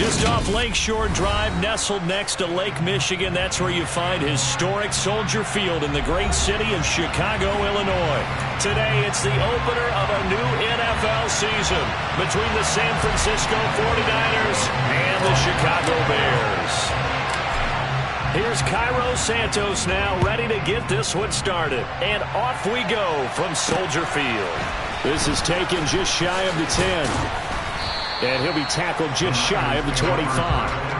Just off Lakeshore Drive, nestled next to Lake Michigan. That's where you find historic Soldier Field in the great city of Chicago, Illinois. Today, it's the opener of a new NFL season between the San Francisco 49ers and the Chicago Bears. Here's Cairo Santos now, ready to get this one started. And off we go from Soldier Field. This is taken just shy of the 10. And he'll be tackled just shy of the 25.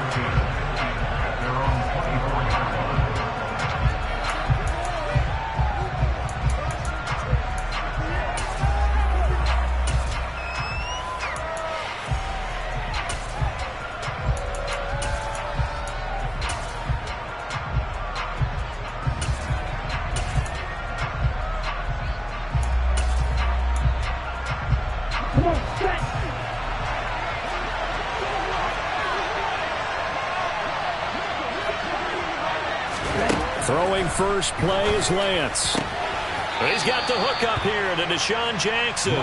Throwing first play is Lance. He's got the hook up here to Deshaun Jackson.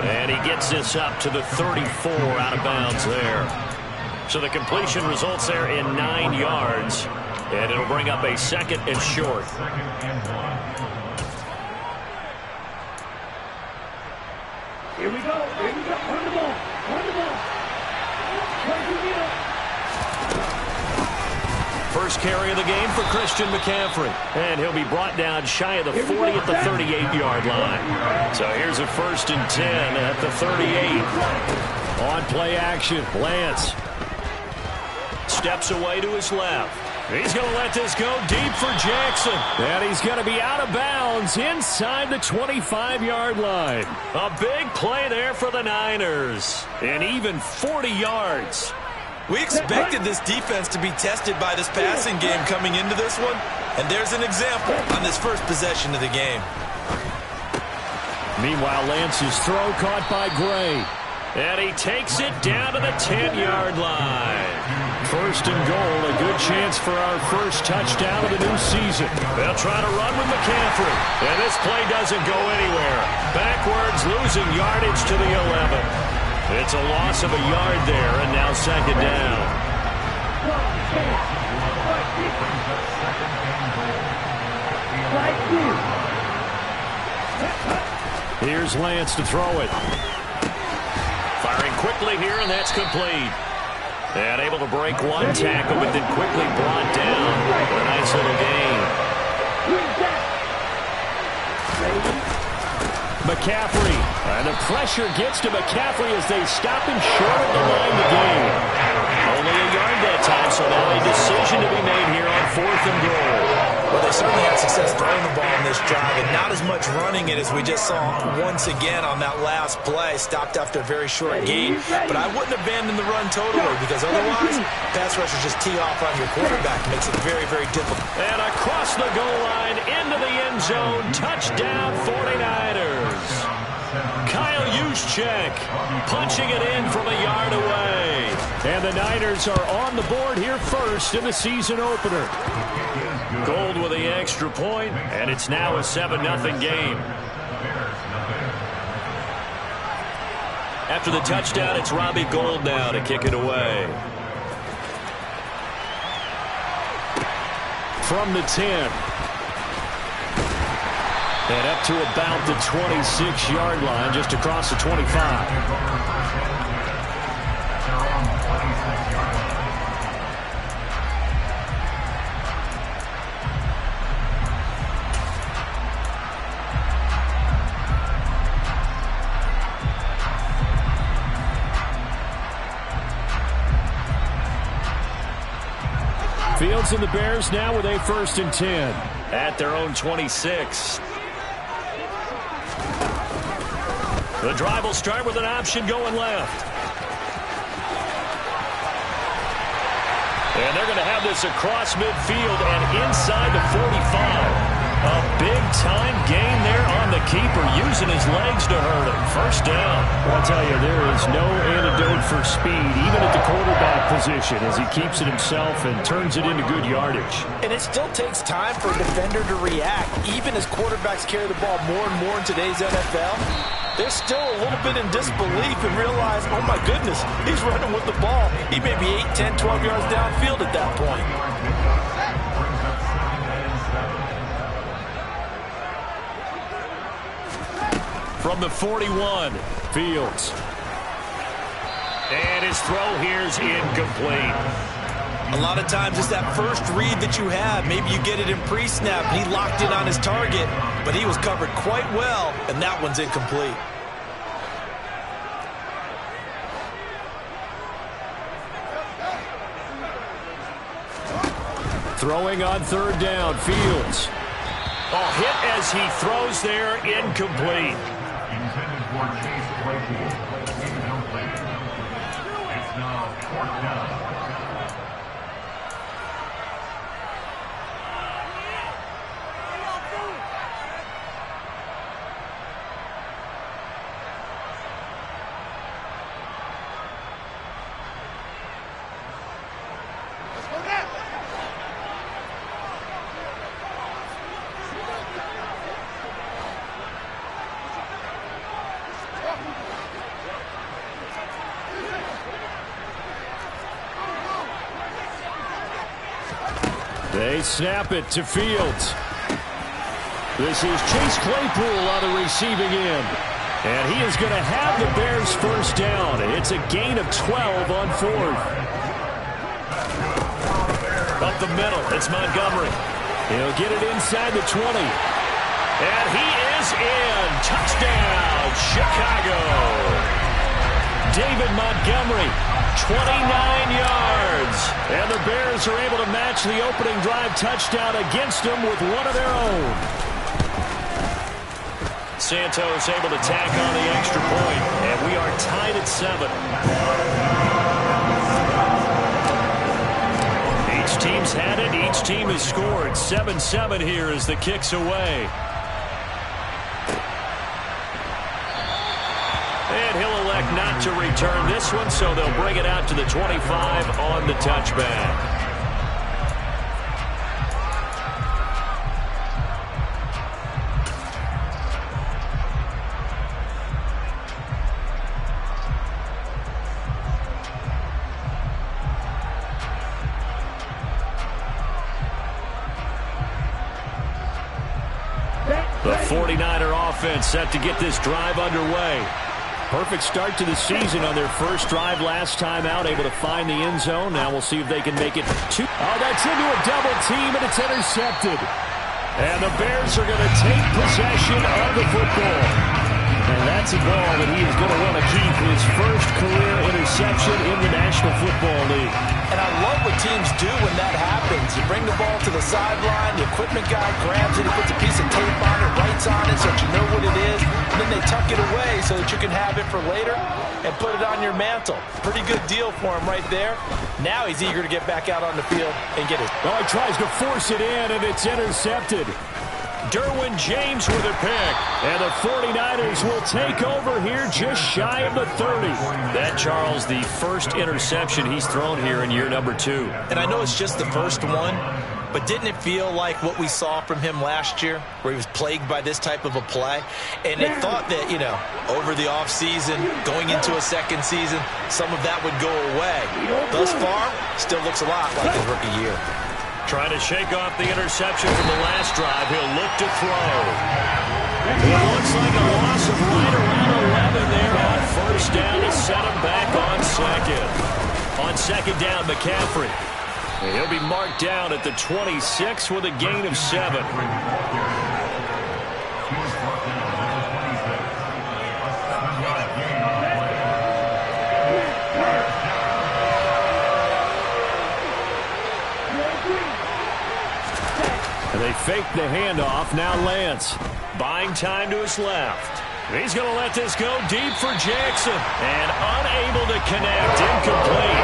And he gets this up to the 34 out of bounds there. So the completion results there in 9 yards. And it'll bring up a second and short. Here we go. Here we go. Run the ball. Run the ball. First carry of the game for Christian McCaffrey. And he'll be brought down shy of the 40 at the 38-yard line. So here's a 1st and 10 at the 38. On play action, Lance steps away to his left. He's going to let this go deep for Jackson. And he's going to be out of bounds inside the 25-yard line. A big play there for the Niners. And even 40 yards. We expected this defense to be tested by this passing game coming into this one. And there's an example on this first possession of the game. Meanwhile, Lance's throw caught by Gray. And he takes it down to the 10-yard line. 1st and goal, a good chance for our first touchdown of the new season. They'll try to run with McCaffrey. And this play doesn't go anywhere. Backwards, losing yardage to the 11. It's a loss of a yard there, and now 2nd down. Here's Lance to throw it. Firing quickly here, and that's complete. And able to break one tackle, but then quickly brought down for a nice little gain. McCaffrey. And the pressure gets to McCaffrey as they stop him short of the line to gain. Only a yard that time, so now a decision to be made here on 4th and goal. Well, they certainly had success throwing the ball in this drive, and not as much running it as we just saw once again on that last play. Stopped after a very short gain, but I wouldn't abandon the run totally, because otherwise, pass rushers just tee off on your quarterback. Makes it very, very difficult. And across the goal line, into the end zone, touchdown 49ers. Kyle Juszczyk punching it in from a yard away. And the Niners are on the board here first in the season opener. Gold with the extra point, and it's now a 7-0 game. After the touchdown, it's Robbie Gould now to kick it away. From the 10. And up to about the 26-yard line, just across the 25. Fields and the Bears now with a 1st and 10 at their own 26. The drive will start with an option going left. And they're going to have this across midfield and inside the 45. A big-time gain there on the keeper, using his legs to hurt him. 1st down. I'll tell you, there is no antidote for speed, even at the quarterback position, as he keeps it himself and turns it into good yardage. And it still takes time for a defender to react. Even as quarterbacks carry the ball more and more in today's NFL, they're still a little bit in disbelief and realize, oh my goodness, he's running with the ball. He may be 8, 10, 12 yards downfield at that point. From the 41, Fields. And his throw here is incomplete. A lot of times it's that first read that you have. Maybe you get it in pre-snap, and he locked in on his target, but he was covered quite well, and that one's incomplete. Throwing on third down, Fields. Oh, hit as he throws there, incomplete. Intended for Chase Claypool. Incomplete. It's now fourth down. They snap it to Fields. This is Chase Claypool on the receiving end. And he is going to have the Bears first down. It's a gain of 12 on fourth. Up the middle, it's Montgomery. He'll get it inside the 20. And he is in. Touchdown, Chicago. David Montgomery, 29 yards. And the Bears are able to match the opening drive touchdown against them with one of their own. Santos able to tack on the extra point, and we are tied at 7. Each team's had it. Each team has scored. 7-7 here as the kick's away. And he'll elect not to return this one, so they'll bring it out to the 25 on the touchback. The 49er offense set to get this drive underway. Perfect start to the season on their first drive last time out, able to find the end zone. Now we'll see if they can make it two. Oh, that's into a double team, and it's intercepted. And the Bears are going to take possession of the football. And that's a ball that he is going to want to keep, his first career interception in the National Football League. And I love what teams do when that happens. You bring the ball to the sideline, the equipment guy grabs it, he puts a piece of tape on it, writes on it so that you know what it is, and then they tuck it away so that you can have it for later and put it on your mantle. Pretty good deal for him right there. Now he's eager to get back out on the field and get it. Oh, he tries to force it in, and it's intercepted. Derwin James with a pick. And the 49ers will take over here just shy of the 30. That, Charles, the first interception he's thrown here in year number 2. And I know it's just the first one, but didn't it feel like what we saw from him last year, where he was plagued by this type of a play? And they thought that, you know, over the offseason, going into a second season, some of that would go away. Thus far, still looks a lot like his rookie year. Trying to shake off the interception from the last drive. He'll look to throw. It looks like a loss of right around 11 there on first down to set him back on second. On second down, McCaffrey. And he'll be marked down at the 26 with a gain of 7. They fake the handoff. Now Lance buying time to his left. He's going to let this go deep for Jackson. And unable to connect. Incomplete.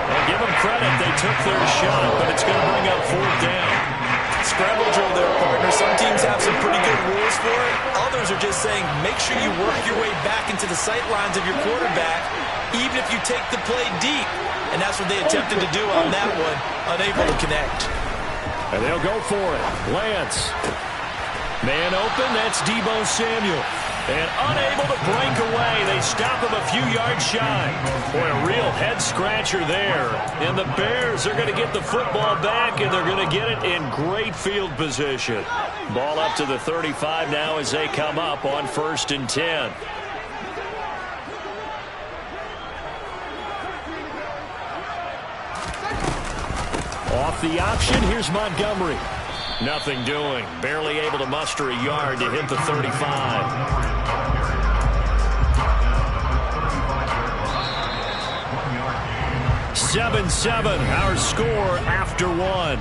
And give them credit. They took their shot, but it's going to bring up fourth down. Scramble drill there, partner. Some teams have some pretty good rules for it. Others are just saying make sure you work your way back into the sight lines of your quarterback, even if you take the play deep. And that's what they attempted to do on that one. Unable to connect. And they'll go for it. Lance. Man open, that's Deebo Samuel. And unable to break away. They stop him a few yards shy. Boy, a real head-scratcher there. And the Bears are going to get the football back, and they're going to get it in great field position. Ball up to the 35 now as they come up on 1st and 10. Off the option, here's Montgomery. Nothing doing. Barely able to muster a yard to hit the 35. 7-7, our score after one.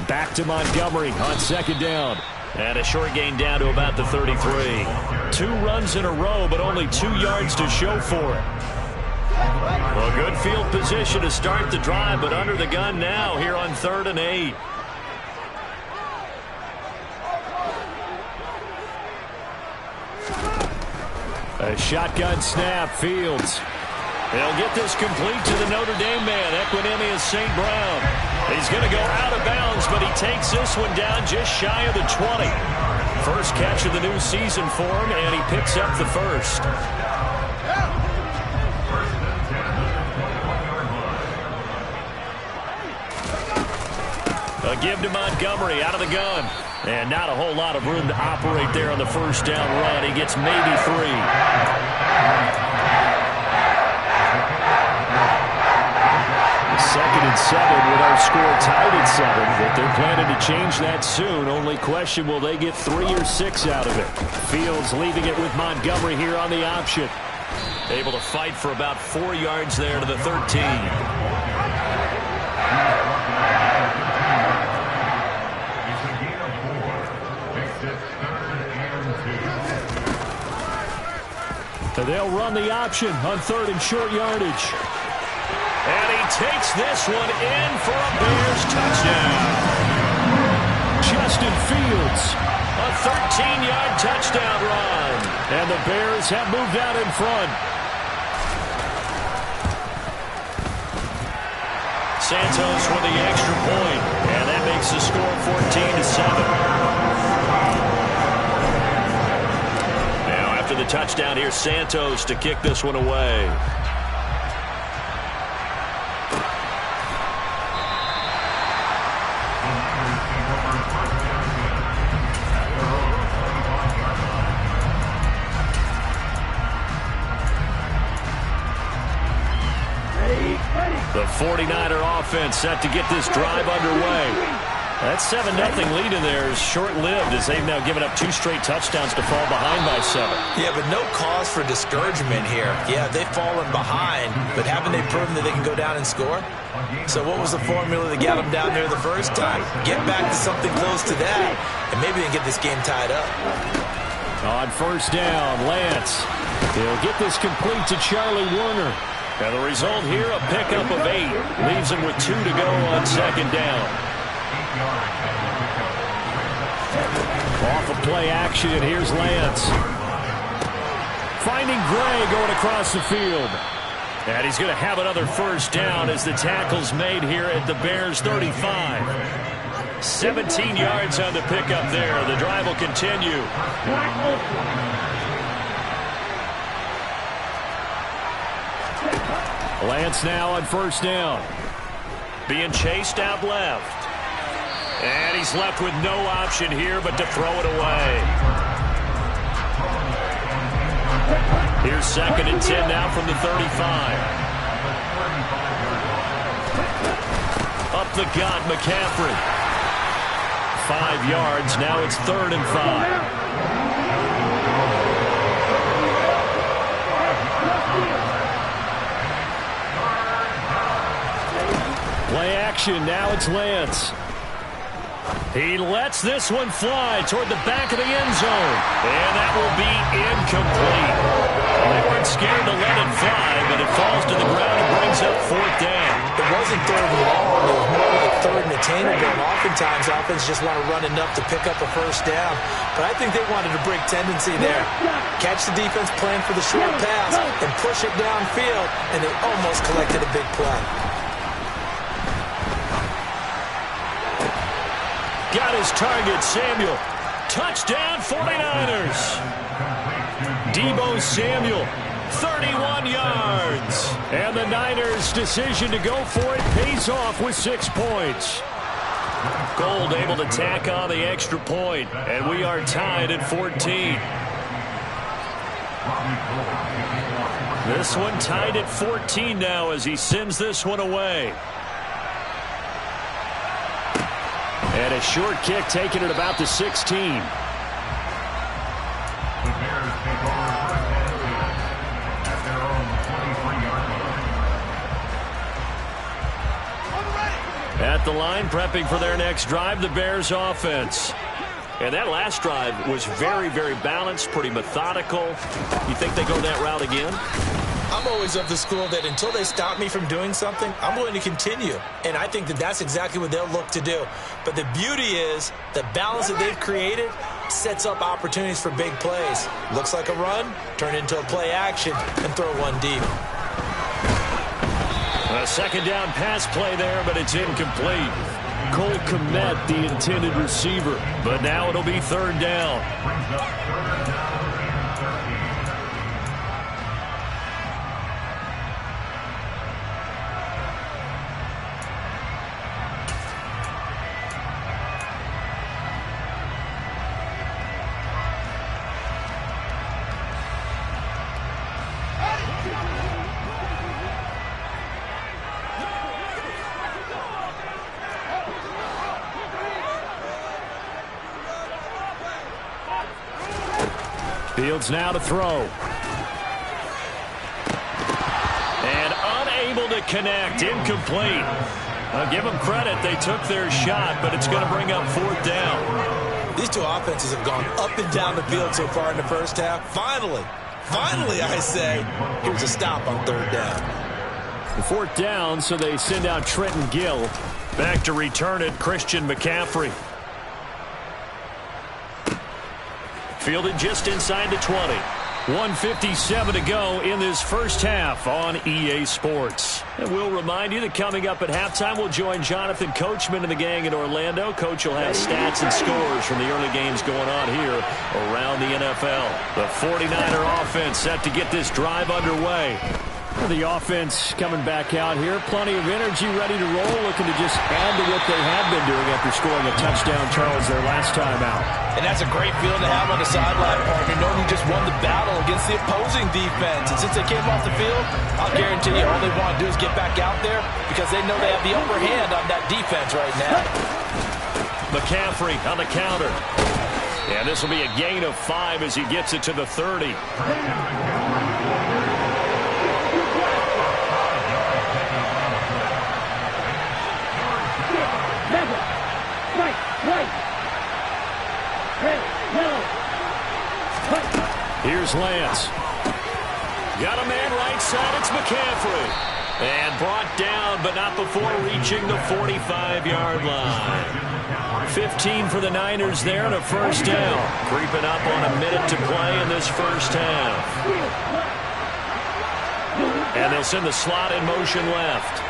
Back to Montgomery on 2nd down. And a short gain down to about the 33. 2 runs in a row, but only 2 yards to show for it. Well, good field position to start the drive, but under the gun now here on 3rd and 8. A shotgun snap, Fields. They'll get this complete to the Notre Dame man, Equanimeous St. Brown. He's going to go out of bounds, but he takes this one down just shy of the 20. First catch of the new season for him, and he picks up the first. A give to Montgomery out of the gun. And not a whole lot of room to operate there on the first down run. He gets maybe 3. 2nd and 7 with our score tied at 7. But they're planning to change that soon. Only question, will they get 3 or 6 out of it? Fields leaving it with Montgomery here on the option. Able to fight for about 4 yards there to the 13. They'll run the option on 3rd and short yardage. And he takes this one in for a Bears touchdown. Justin Fields, a 13-yard touchdown run. And the Bears have moved out in front. Santos with the extra point, and that makes the score 14-7. After the touchdown, here's Santos to kick this one away. The 49er offense set to get this drive underway. That 7-0 lead in there is short-lived as they've now given up 2 straight touchdowns to fall behind by 7. Yeah, but no cause for discouragement here. Yeah, they've fallen behind, but haven't they proven that they can go down and score? So what was the formula that got them down there the first time? Get back to something close to that, and maybe they can get this game tied up. On 1st down, Lance. He'll get this complete to Charlie Warner. And the result here, a pickup of 8. Leaves him with 2 to go on 2nd down. Off of play action, here's Lance. Finding Gray going across the field. And he's going to have another first down as the tackle's made here at the Bears 35. 17 yards on the pickup there. The drive will continue. Lance now on 1st down. Being chased out left. And he's left with no option here but to throw it away. Here's 2nd and 10 now from the 35. Up the gut, McCaffrey. 5 yards. Now it's 3rd and 5. Play action. Now it's Lance. He lets this one fly toward the back of the end zone. And that will be incomplete. They weren't scared to let it fly, but it falls to the ground and brings up 4th down. It wasn't 3rd and long. It was more like 3rd third and attainable, and oftentimes offense just want to run enough to pick up a first down. But I think they wanted a break tendency there. Catch the defense plan for the short pass and push it downfield, and they almost collected a big play. Got his target, Samuel. Touchdown, 49ers. Deebo Samuel, 31 yards. And the Niners' decision to go for it pays off with 6 points. Gold able to tack on the extra point, and we are tied at 14. This one tied at 14 now as he sends this one away. And a short kick taken at about the 16. The Bears take over first and 10 at their own 23-yard line. At the line, prepping for their next drive, the Bears offense. And that last drive was very, very balanced, pretty methodical. You think they go that route again? I'm always of the school that until they stop me from doing something, I'm going to continue. And I think that that's exactly what they'll look to do. But the beauty is the balance that they've created sets up opportunities for big plays. Looks like a run, turn into a play action, and throw one deep. A second down pass play there, but it's incomplete. Cole Kmet, the intended receiver. But now it'll be third down. Brings up third down and 13. Fields now to throw. And unable to connect. Incomplete. I'll give them credit. They took their shot, but it's going to bring up fourth down. These two offenses have gone up and down the field so far in the first half. Finally, I say, here's a stop on third down. The fourth down, so they send out Trenton Gill. Back to return it, Christian McCaffrey. Fielded just inside the 20. 1:57 to go in this first half on EA Sports. And we'll remind you that coming up at halftime, we'll join Jonathan Coachman and the gang in Orlando. Coach will have stats and scores from the early games going on here around the NFL. The 49er offense set to get this drive underway. The offense coming back out here. Plenty of energy, ready to roll, looking to just add to what they have been doing after scoring a touchdown, Charles, their last time out. And that's a great feeling to have on the sideline, partner, knowing you just won the battle against the opposing defense. And since they came off the field, I'll guarantee you all they want to do is get back out there because they know they have the upper hand on that defense right now. McCaffrey on the counter. And this will be a gain of 5 as he gets it to the 30. Here's Lance. Got a man right side. It's McCaffrey. And brought down, but not before reaching the 45-yard line. 15 for the Niners there and a first down. Creeping up on a minute to play in this first half. And they'll send the slot in motion left.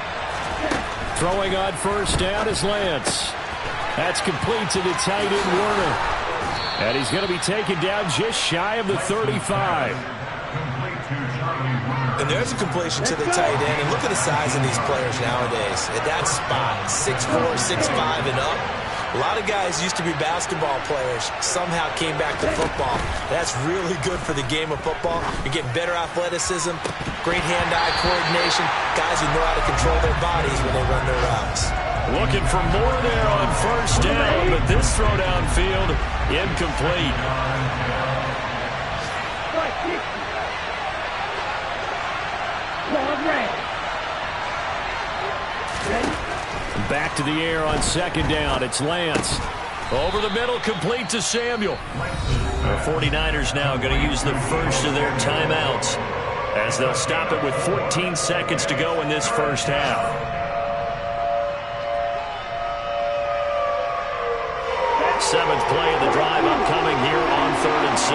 Throwing on first down is Lance. That's complete to the tight end Warner. And he's going to be taken down just shy of the 35. And there's a completion to the tight end. And look at the size of these players nowadays. At that spot, 6'4", 6'5", and up. A lot of guys used to be basketball players, somehow came back to football. That's really good for the game of football. You're getting better athleticism, great hand-eye coordination, guys who know how to control their bodies when they run their routes. Looking for more there on first down, but this throw downfield, incomplete. Back to the air on second down. It's Lance. Over the middle, complete to Samuel. The 49ers now going to use the first of their timeouts as they'll stop it with 14 seconds to go in this first half. Seventh play of the drive upcoming here on 3rd and 6.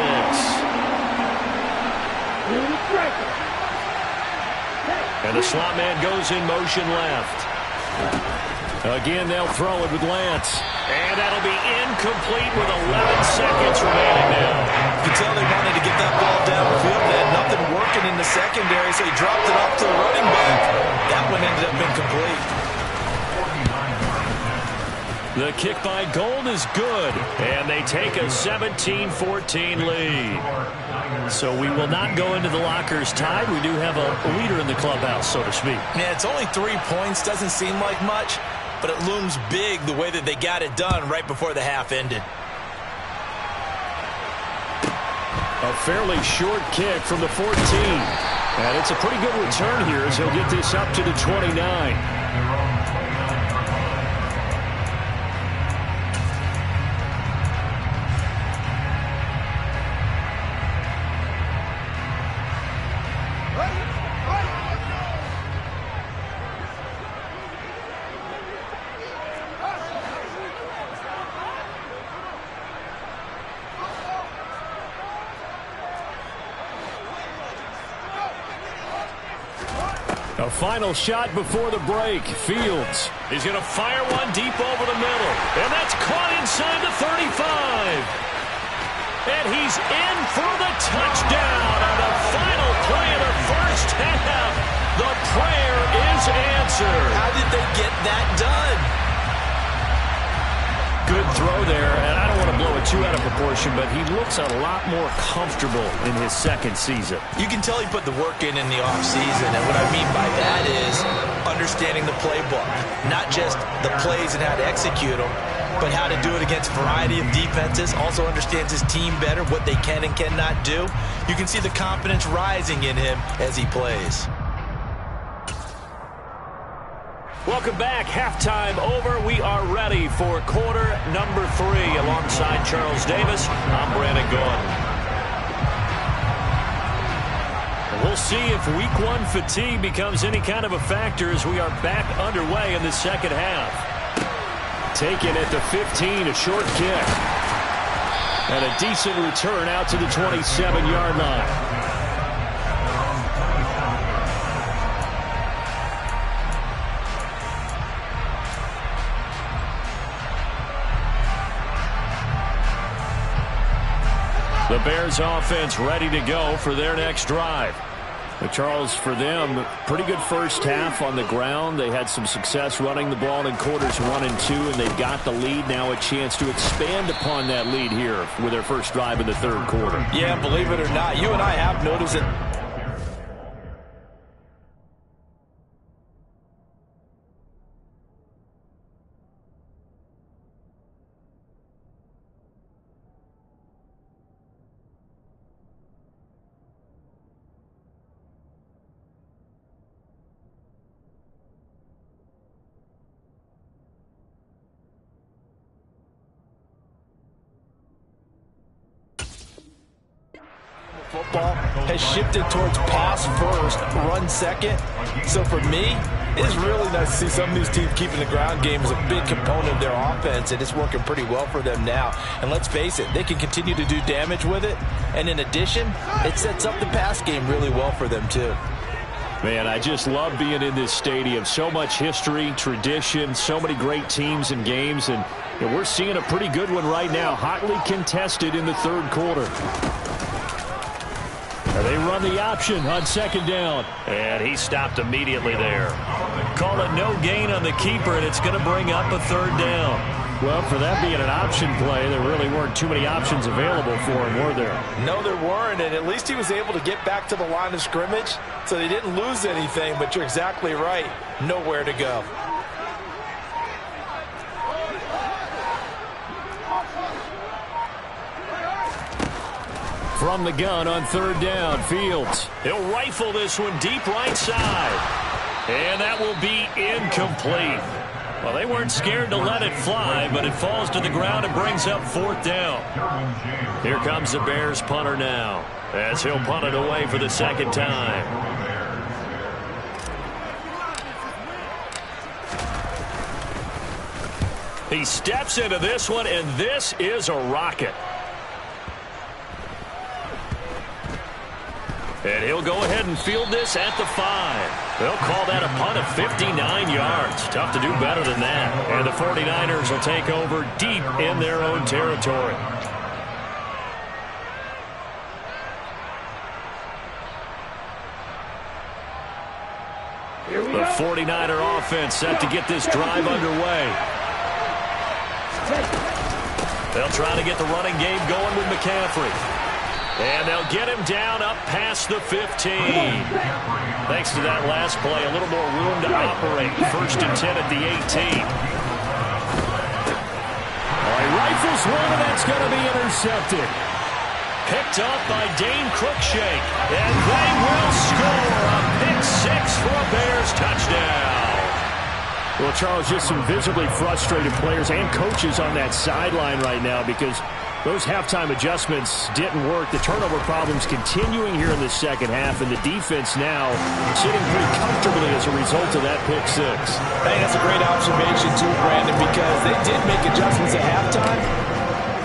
And the slot man goes in motion left. Again, they'll throw it with Lance. And that'll be incomplete with 11 seconds remaining now. You can tell they wanted to get that ball downfield. They had nothing working in the secondary, so he dropped it off to the running back. That one ended up incomplete. The kick by Gold is good, and they take a 17-14 lead. So we will not go into the lockers tied. We do have a leader in the clubhouse, so to speak. Yeah, it's only 3 points. Doesn't seem like much, but it looms big the way that they got it done right before the half ended. A fairly short kick from the 14. And it's a pretty good return here as he'll get this up to the 29. A final shot before the break. Fields. He's going to fire one deep over the middle. And that's caught inside the 35. And he's in for the touchdown on the final play of the first half. The prayer is answered. How did they get that done? Good throw there, and I don't want to blow it too out of proportion, but he looks a lot more comfortable in his second season. You can tell he put the work in the offseason, and what I mean by that is understanding the playbook. Not just the plays and how to execute them, but how to do it against a variety of defenses. Also understands his team better, what they can and cannot do. You can see the confidence rising in him as he plays. Welcome back. Halftime over. We are ready for quarter number 3. Alongside Charles Davis, I'm Brandon Gordon. We'll see if week 1 fatigue becomes any kind of a factor as we are back underway in the second half. Taken at the 15, a short kick. And a decent return out to the 27-yard line. The Bears offense ready to go for their next drive. But Charles, for them, pretty good first half on the ground. They had some success running the ball in quarters 1 and 2, and they've got the lead. Now a chance to expand upon that lead here with their first drive in the third quarter. Yeah, believe it or not, you and I have noticed it. Football has shifted towards pass first, run second. So for me, it's really nice to see some of these teams keeping the ground game as a big component of their offense, and it's working pretty well for them now. And let's face it, they can continue to do damage with it. And in addition, it sets up the pass game really well for them too. Man, I just love being in this stadium. So much history, tradition, so many great teams and games, and we're seeing a pretty good one right now, hotly contested in the third quarter. They run the option on second down. And he stopped immediately there. Call it no gain on the keeper, and it's going to bring up a third down. Well, for that being an option play, there really weren't too many options available for him, were there? No, there weren't, and at least he was able to get back to the line of scrimmage, so they didn't lose anything, but you're exactly right. Nowhere to go. From the gun on third down, Fields. He'll rifle this one deep right side. And that will be incomplete. Well, they weren't scared to let it fly, but it falls to the ground and brings up fourth down. Here comes the Bears punter now, as he'll punt it away for the second time. He steps into this one, and this is a rocket. And he'll go ahead and field this at the 5. They'll call that a punt of 59 yards. Tough to do better than that. And the 49ers will take over deep in their own territory. The 49er offense set to get this drive underway. They'll try to get the running game going with McCaffrey. And they'll get him down up past the 15. Thanks to that last play, a little more room to operate. 1st and 10 at the 18. He rifles one, and that's going to be intercepted. Picked up by Dane Cruikshank. And they will score a pick 6 for a Bears touchdown. Well, Charles, just some visibly frustrated players and coaches on that sideline right now because those halftime adjustments didn't work. The turnover problems continuing here in the second half, and the defense now sitting pretty comfortably as a result of that pick 6. I think that's a great observation too, Brandon, because they did make adjustments at halftime.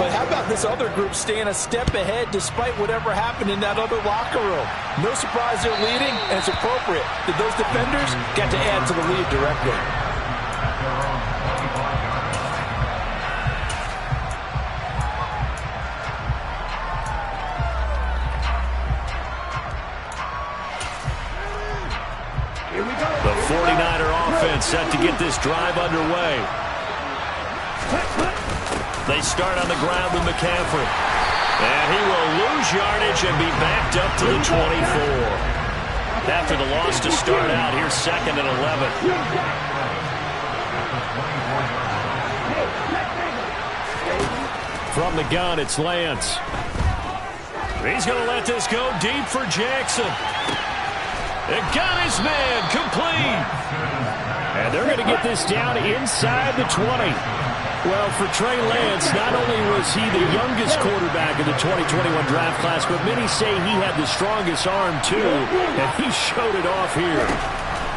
But how about this other group staying a step ahead despite whatever happened in that other locker room? No surprise they're leading, and it's appropriate that those defenders got to add to the lead directly. The 49er offense set to get this drive underway. They start on the ground with McCaffrey. And he will lose yardage and be backed up to the 24. After the loss to start out, here's 2nd and 11. From the gun, it's Lance. He's going to let this go deep for Jackson. It got his man complete. And they're going to get this down inside the 20. Well, for Trey Lance, not only was he the youngest quarterback in the 2021 draft class, but many say he had the strongest arm, too, and he showed it off here.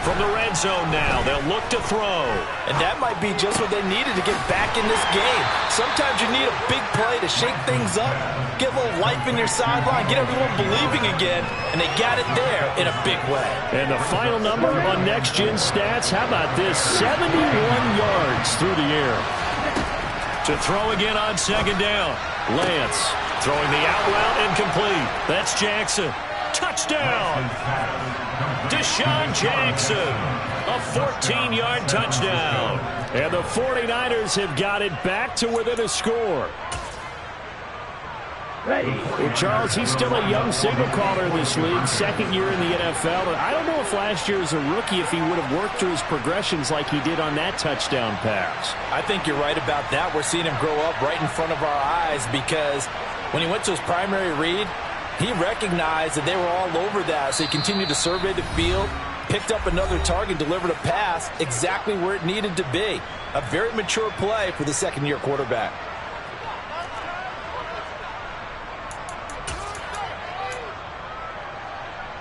From the red zone now, they'll look to throw. And that might be just what they needed to get back in this game. Sometimes you need a big play to shake things up, get a little life in your sideline, get everyone believing again, and they got it there in a big way. And the final number on Next Gen Stats, how about this? 71 yards through the air. To throw again on 2nd down. Lance throwing the out route incomplete. That's Jackson. Touchdown! Deshaun Jackson. A 14-yard touchdown. And the 49ers have got it back to within a score. Well, Charles, he's still a young signal caller in this league, 2nd year in the NFL. And I don't know if last year as a rookie if he would have worked through his progressions like he did on that touchdown pass. I think you're right about that. We're seeing him grow up right in front of our eyes because when he went to his primary read, he recognized that they were all over that. So he continued to survey the field, picked up another target, delivered a pass exactly where it needed to be. A very mature play for the 2nd-year quarterback.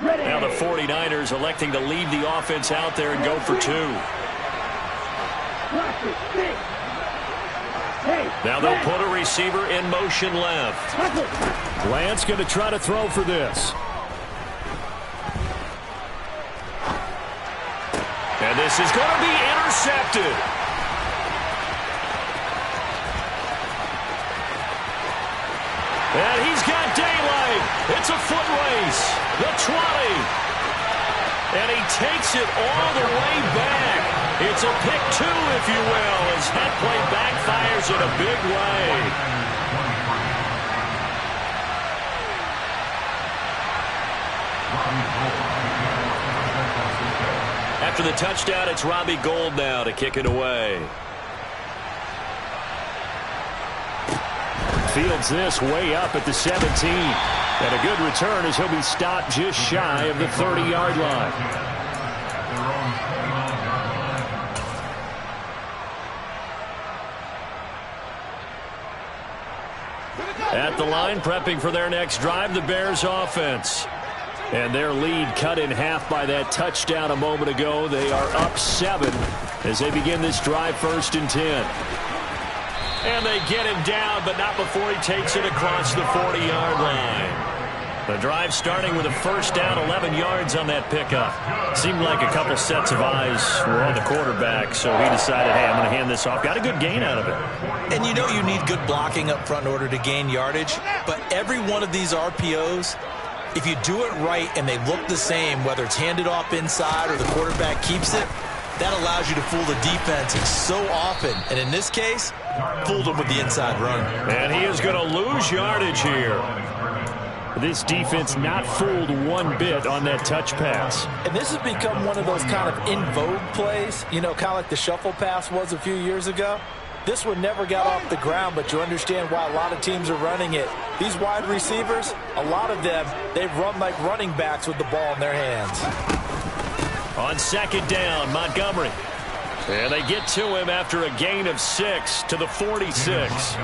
Now the 49ers electing to leave the offense out there and go for 2. Now they'll put a receiver in motion left. Lance going to try to throw for this. And this is going to be intercepted. And he's got daylight. It's a foot race. The 20. And he takes it all the way back. It's a pick 2, if you will, as that play backfires in a big way. After the touchdown, it's Robbie Gould now to kick it away. Fields this way up at the 17. And a good return as he'll be stopped just shy of the 30-yard line. At the line, prepping for their next drive, the Bears offense. And their lead cut in half by that touchdown a moment ago. They are up 7 as they begin this drive, 1st and 10. And they get him down, but not before he takes it across the 40-yard line. The drive starting with a first down, 11 yards on that pickup. Seemed like a couple sets of eyes were on the quarterback, so he decided, hey, I'm going to hand this off. Got a good gain out of it. And you know you need good blocking up front in order to gain yardage, but every one of these RPOs, if you do it right and they look the same, whether it's handed off inside or the quarterback keeps it, that allows you to fool the defense so often. And in this case, fooled them with the inside run. And he is going to lose yardage here. This defense not fooled one bit on that touch pass. And this has become one of those kind of in vogue plays, you know, kind of like the shuffle pass was a few years ago. This one never got off the ground, but you understand why a lot of teams are running it. These wide receivers, a lot of them, they run like running backs with the ball in their hands. On second down, Montgomery. And they get to him after a gain of 6 to the 46.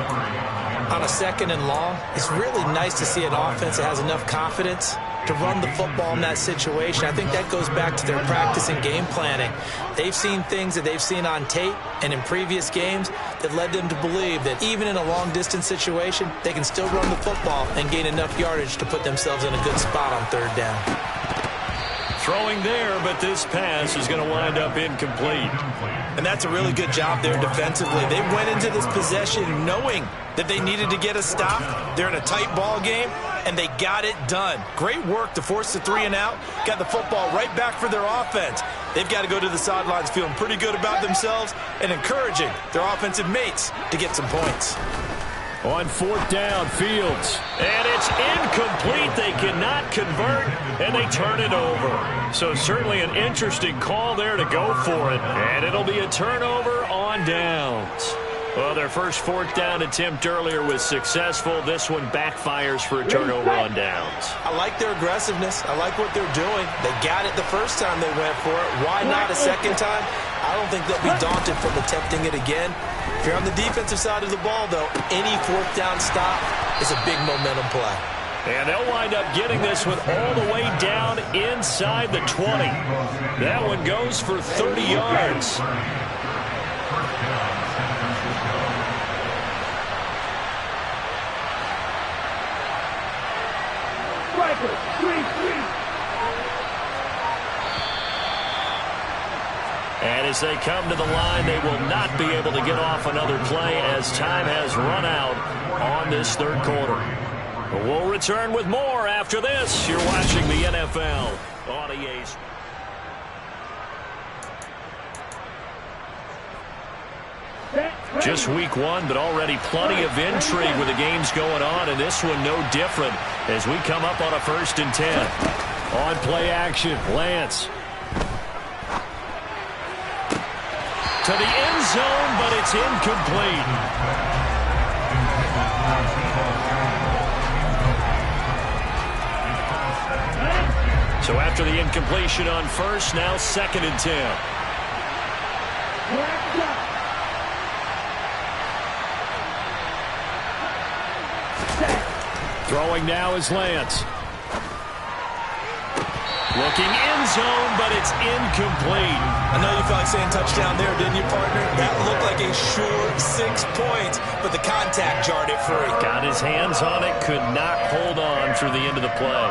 On a second and long, it's really nice to see an offense that has enough confidence to run the football in that situation. I think that goes back to their practice and game planning. They've seen things that they've seen on tape and in previous games that led them to believe that even in a long-distance situation, they can still run the football and gain enough yardage to put themselves in a good spot on third down. Throwing there, but this pass is going to wind up incomplete. And that's a really good job there defensively. They went into this possession knowing that they needed to get a stop. They're in a tight ball game, and they got it done. Great work to force the 3 and out. Got the football right back for their offense. They've got to go to the sidelines feeling pretty good about themselves and encouraging their offensive mates to get some points. On fourth down, Fields. And it's incomplete. They cannot convert, and they turn it over. So certainly an interesting call there to go for it. And it'll be a turnover on downs. Well, their first fourth down attempt earlier was successful. This one backfires for a turnover on downs. I like their aggressiveness. I like what they're doing. They got it the first time they went for it. Why not a second time? I don't think they'll be daunted from attempting it again. If you're on the defensive side of the ball, though, any fourth down stop is a big momentum play. And they'll wind up getting this one all the way down inside the 20. That one goes for 30 yards. And as they come to the line, they will not be able to get off another play as time has run out on this third quarter. We'll return with more after this. You're watching the NFL on EA. Just week one, but already plenty of intrigue with the games going on, and this one no different as we come up on a 1st and 10. On play action, Lance. To the end zone, but it's incomplete. So after the incompletion on first, now 2nd and 10. Throwing now is Lance. Looking end zone, but it's incomplete. I know you felt like saying touchdown there, didn't you, partner? That looked like a sure 6 points, but the contact jarred it free. Got his hands on it, could not hold on through the end of the play.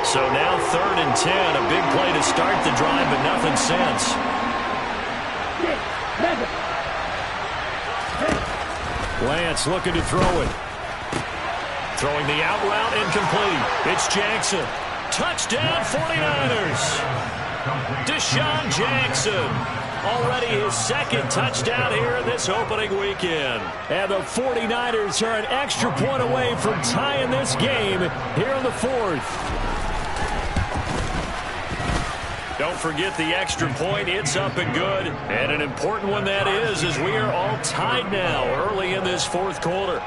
So now 3rd and 10, a big play to start the drive, but nothing since. Lance looking to throw it. Throwing the out route, incomplete. It's Jackson. Touchdown, 49ers. Deshaun Jackson. Already his 2nd touchdown here this opening weekend. And the 49ers are an extra point away from tying this game here in the 4th. Don't forget the extra point. It's up and good. And an important one that is, as we are all tied now early in this 4th quarter.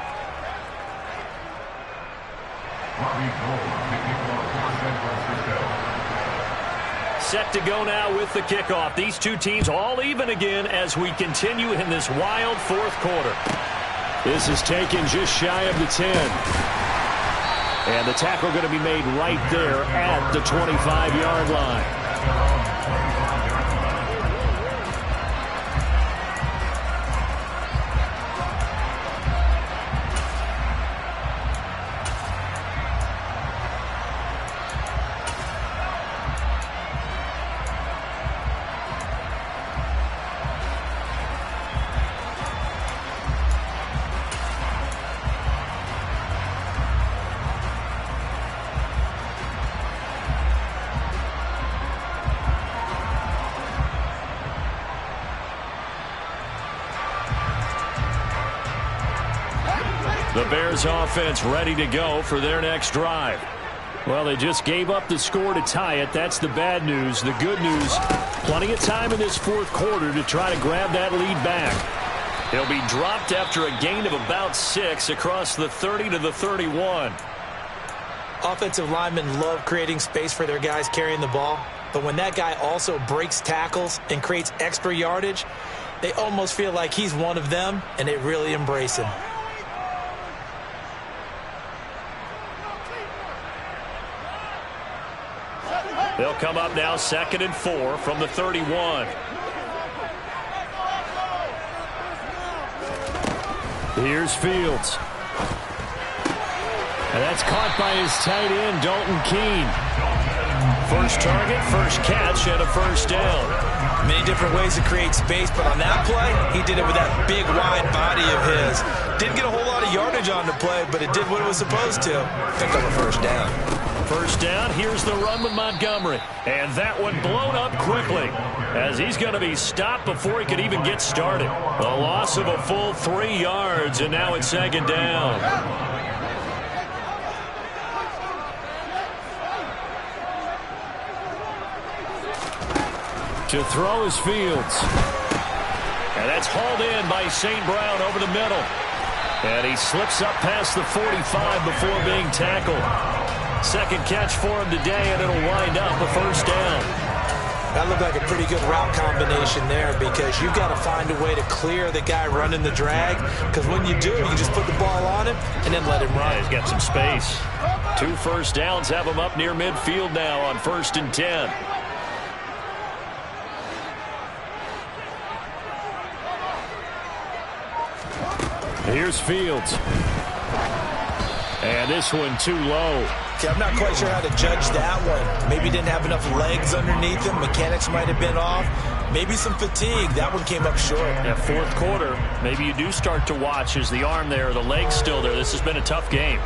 Set to go now with the kickoff. These two teams all even again as we continue in this wild 4th quarter. This is taken just shy of the 10. And the tackle going to be made right there at the 25-yard line. The Bears offense ready to go for their next drive. Well, they just gave up the score to tie it. That's the bad news. The good news, plenty of time in this fourth quarter to try to grab that lead back. He'll be dropped after a gain of about 6 across the 30 to the 31. Offensive linemen love creating space for their guys carrying the ball, but when that guy also breaks tackles and creates extra yardage, they almost feel like he's one of them, and they really embrace him. They'll come up now 2nd and 4 from the 31. Here's Fields. And that's caught by his tight end, Dalton Keene. First target, first catch, and a first down. Many different ways to create space, but on that play, he did it with that big, wide body of his. Didn't get a whole lot of yardage on the play, but it did what it was supposed to. Picked up a first down. First down, here's the run with Montgomery. And that one blown up quickly, as he's going to be stopped before he could even get started. A loss of a full 3 yards, and now it's 2nd down. To throw is Fields. And that's hauled in by St. Brown over the middle. And he slips up past the 45 before being tackled. Second catch for him today, and it'll wind up a first down. That looked like a pretty good route combination there, because you've got to find a way to clear the guy running the drag, because when you do, you just put the ball on him and then let him run. Yeah, he's got some space. 2 first downs have him up near midfield now on 1st and 10. Here's Fields. And this one too low. Okay, I'm not quite sure how to judge that one. Maybe didn't have enough legs underneath him. Mechanics might have been off. Maybe some fatigue. That one came up short. Yeah, fourth quarter, maybe you do start to watch. Is the arm there, the leg's still there? This has been a tough game.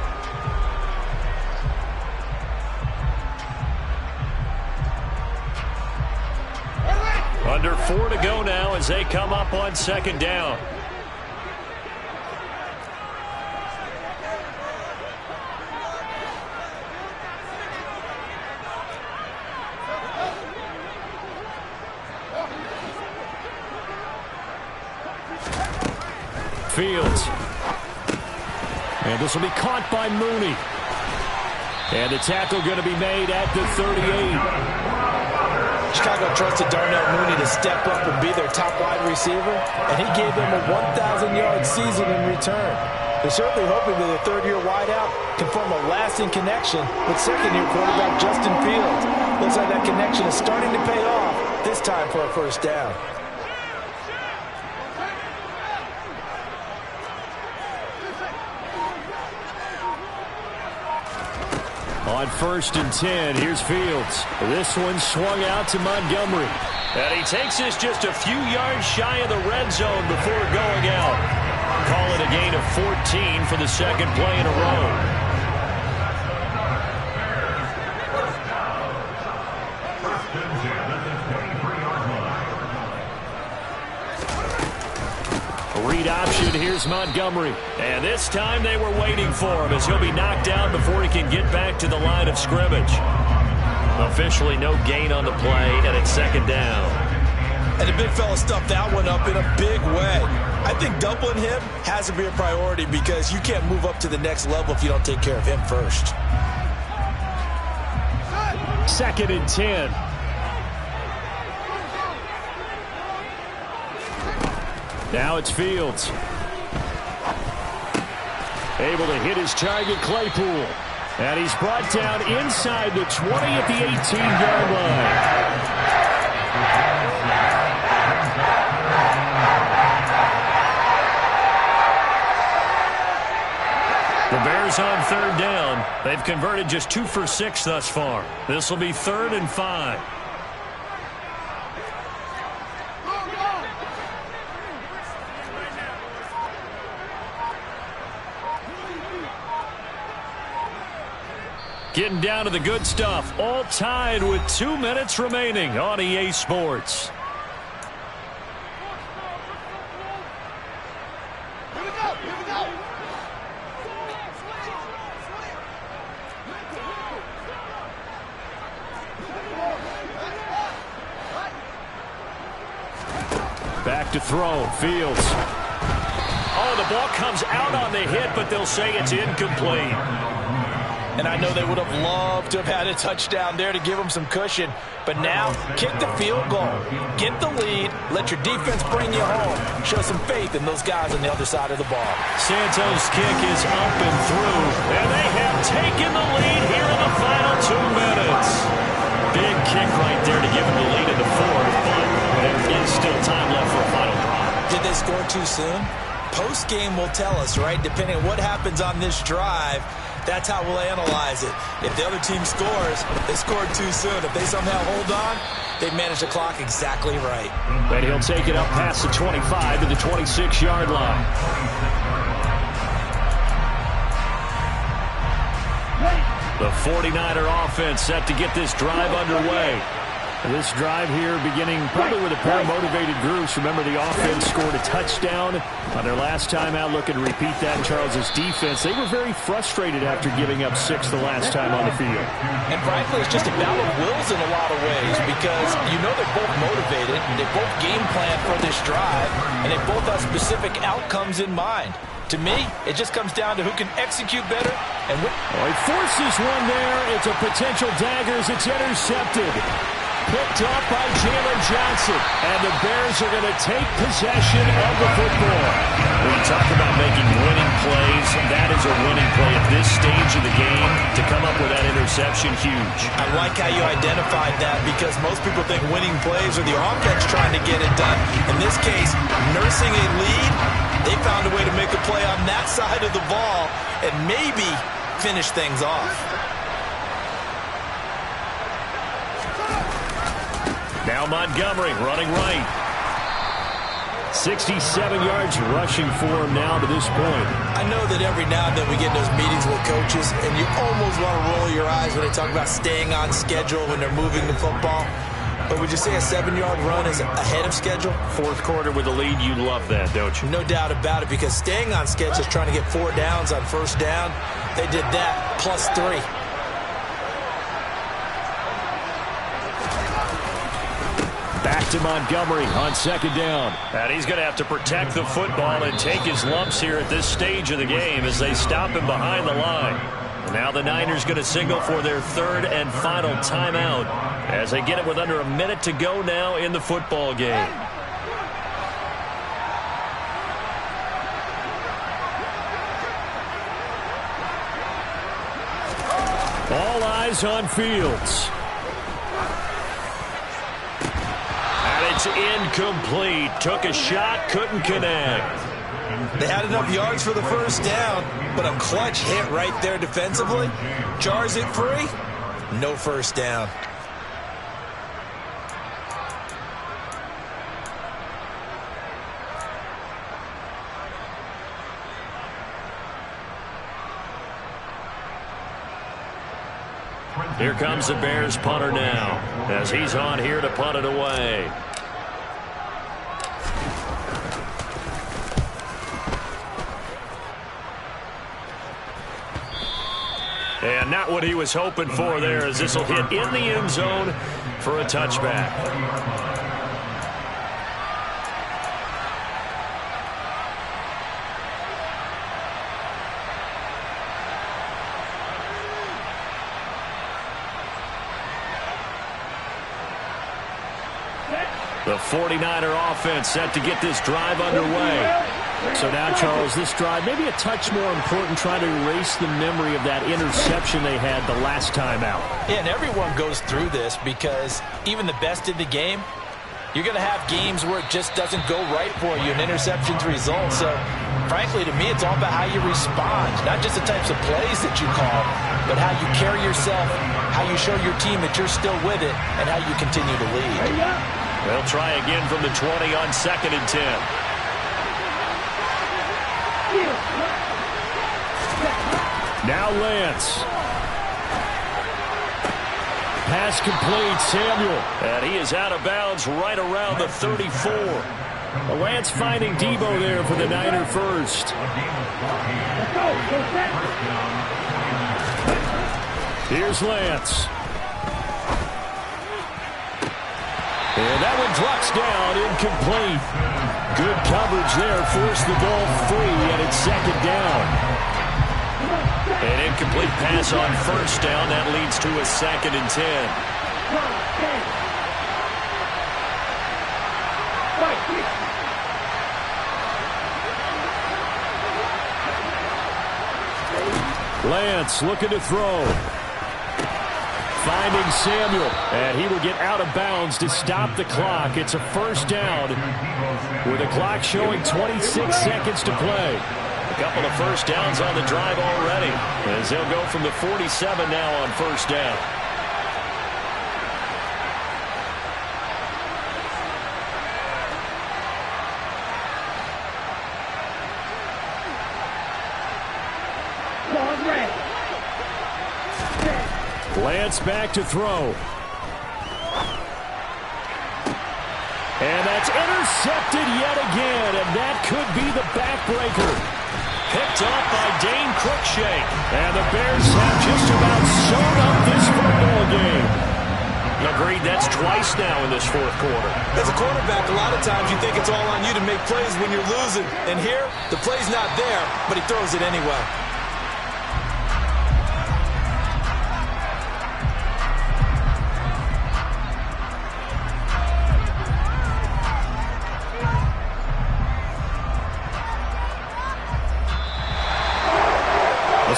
Under 4 to go now as they come up on 2nd down. Fields. And this will be caught by Mooney. And the tackle going to be made at the 38. Chicago trusted Darnell Mooney to step up and be their top wide receiver, and he gave them a 1,000-yard season in return. They're certainly hoping that the third-year wideout can form a lasting connection with second-year quarterback Justin Fields. Looks like that connection is starting to pay off, this time for a first down. On 1st and 10, here's Fields. This one swung out to Montgomery. And he takes this just a few yards shy of the red zone before going out. Call it a gain of 14 for the second play in a row. Read option, here's Montgomery. And this time they were waiting for him as he'll be knocked down before he can get back to the line of scrimmage. Officially no gain on the play, and it's 2nd down. And the big fella stuffed that one up in a big way. I think doubling him has to be a priority, because you can't move up to the next level if you don't take care of him first. 2nd and 10. Now it's Fields. Able to hit his target, Claypool. And he's brought down inside the 20 at the 18-yard line. The Bears on 3rd down. They've converted just 2 for 6 thus far. This will be 3rd and 5. Getting down to the good stuff. All tied with 2 minutes remaining on EA Sports. Back to throw. Fields. Oh, the ball comes out on the hit, but they'll say it's incomplete. And I know they would have loved to have had a touchdown there to give them some cushion. But now, kick the field goal. Get the lead. Let your defense bring you home. Show some faith in those guys on the other side of the ball. Santos' kick is up and through. And they have taken the lead here in the final 2 minutes. Big kick right there to give them the lead in the fourth. But there is still time left for a final drive. Did they score too soon? Post-game will tell us, right? Depending on what happens on this drive, that's how we'll analyze it. If the other team scores, they scored too soon. If they somehow hold on, they manage the clock exactly right. And he'll take it up past the 25 to the 26-yard line. The 49er offense set to get this drive underway. This drive here beginning probably with a pair of motivated groups. Remember, the offense scored a touchdown on their last time out. Look and repeat that. Charles's defense, they were very frustrated after giving up 6 the last time on the field. And frankly, it's just a battle of wills in a lot of ways because you know they're both motivated. They both game plan for this drive, and they both have specific outcomes in mind. To me, it just comes down to who can execute better. And oh, he forces one there. It's a potential dagger as it's intercepted. Picked up by Jalen Johnson. And the Bears are going to take possession of the football. When you talk about making winning plays, that is a winning play at this stage of the game. To come up with that interception, huge. I like how you identified that because most people think winning plays are the offense trying to get it done. In this case, nursing a lead, they found a way to make a play on that side of the ball and maybe finish things off. Now Montgomery running right. 67 yards rushing for him now to this point. I know that every now and then we get in those meetings with coaches, and you almost want to roll your eyes when they talk about staying on schedule when they're moving the football. But would you say a 7-yard run is ahead of schedule? Fourth quarter with the lead, you love that, don't you? No doubt about it, because staying on schedule is trying to get 4 downs on first down. They did that, plus 3. Back to Montgomery on second down. And he's going to have to protect the football and take his lumps here at this stage of the game as they stop him behind the line. And now the Niners going to signal for their third and final timeout as they get it with under a minute to go now in the football game. All eyes on Fields. It's incomplete. Took a shot, couldn't connect. They had enough yards for the first down, but a clutch hit right there defensively. Jars it free. No first down. Here comes the Bears punter now as he's on here to punt it away. And not what he was hoping for there, as this will hit in the end zone for a touchback. The 49er offense set to get this drive underway. So now, Charles, this drive maybe a touch more important, trying to erase the memory of that interception they had the last time out. Yeah, and everyone goes through this because even the best in the game, you're going to have games where it just doesn't go right for you, and interceptions result. So, frankly, to me, it's all about how you respond, not just the types of plays that you call, but how you carry yourself, how you show your team that you're still with it, and how you continue to lead. They'll try again from the 20 on 2nd and 10. Now Lance. Pass complete, Samuel. And he is out of bounds right around the 34. Lance finding Debo there for the Niner first. Here's Lance. And that one drops down, incomplete. Good coverage there, forced the ball free, and it's second down. An incomplete pass on first down. That leads to a 2nd and 10. Lance looking to throw. Finding Samuel, and he will get out of bounds to stop the clock. It's a first down with the clock showing 26 seconds to play. A couple of first downs on the drive already, as they'll go from the 47 now on first down. Lance back to throw. And that's intercepted yet again, and that could be the backbreaker. Picked off by Dane Cruikshank. And the Bears have just about sewn up this football game. Agreed, that's twice now in this fourth quarter. As a quarterback, a lot of times you think it's all on you to make plays when you're losing. And here, the play's not there, but he throws it anyway.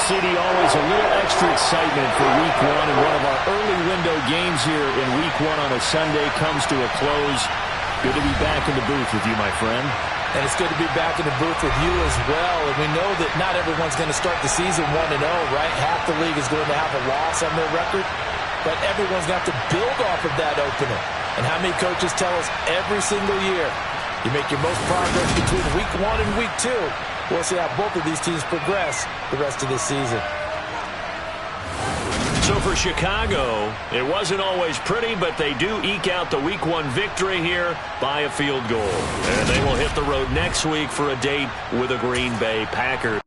CD, always a little extra excitement for Week 1, and one of our early window games here in Week 1 on a Sunday comes to a close. Good to be back in the booth with you, my friend. And it's good to be back in the booth with you as well. And we know that not everyone's going to start the season 1-0, right? Half the league is going to have a loss on their record, but everyone's got to build off of that opener. And how many coaches tell us every single year, you make your most progress between Week 1 and Week 2. We'll see how both of these teams progress the rest of this season. So for Chicago, it wasn't always pretty, but they do eke out the Week 1 victory here by a field goal. And they will hit the road next week for a date with the Green Bay Packers.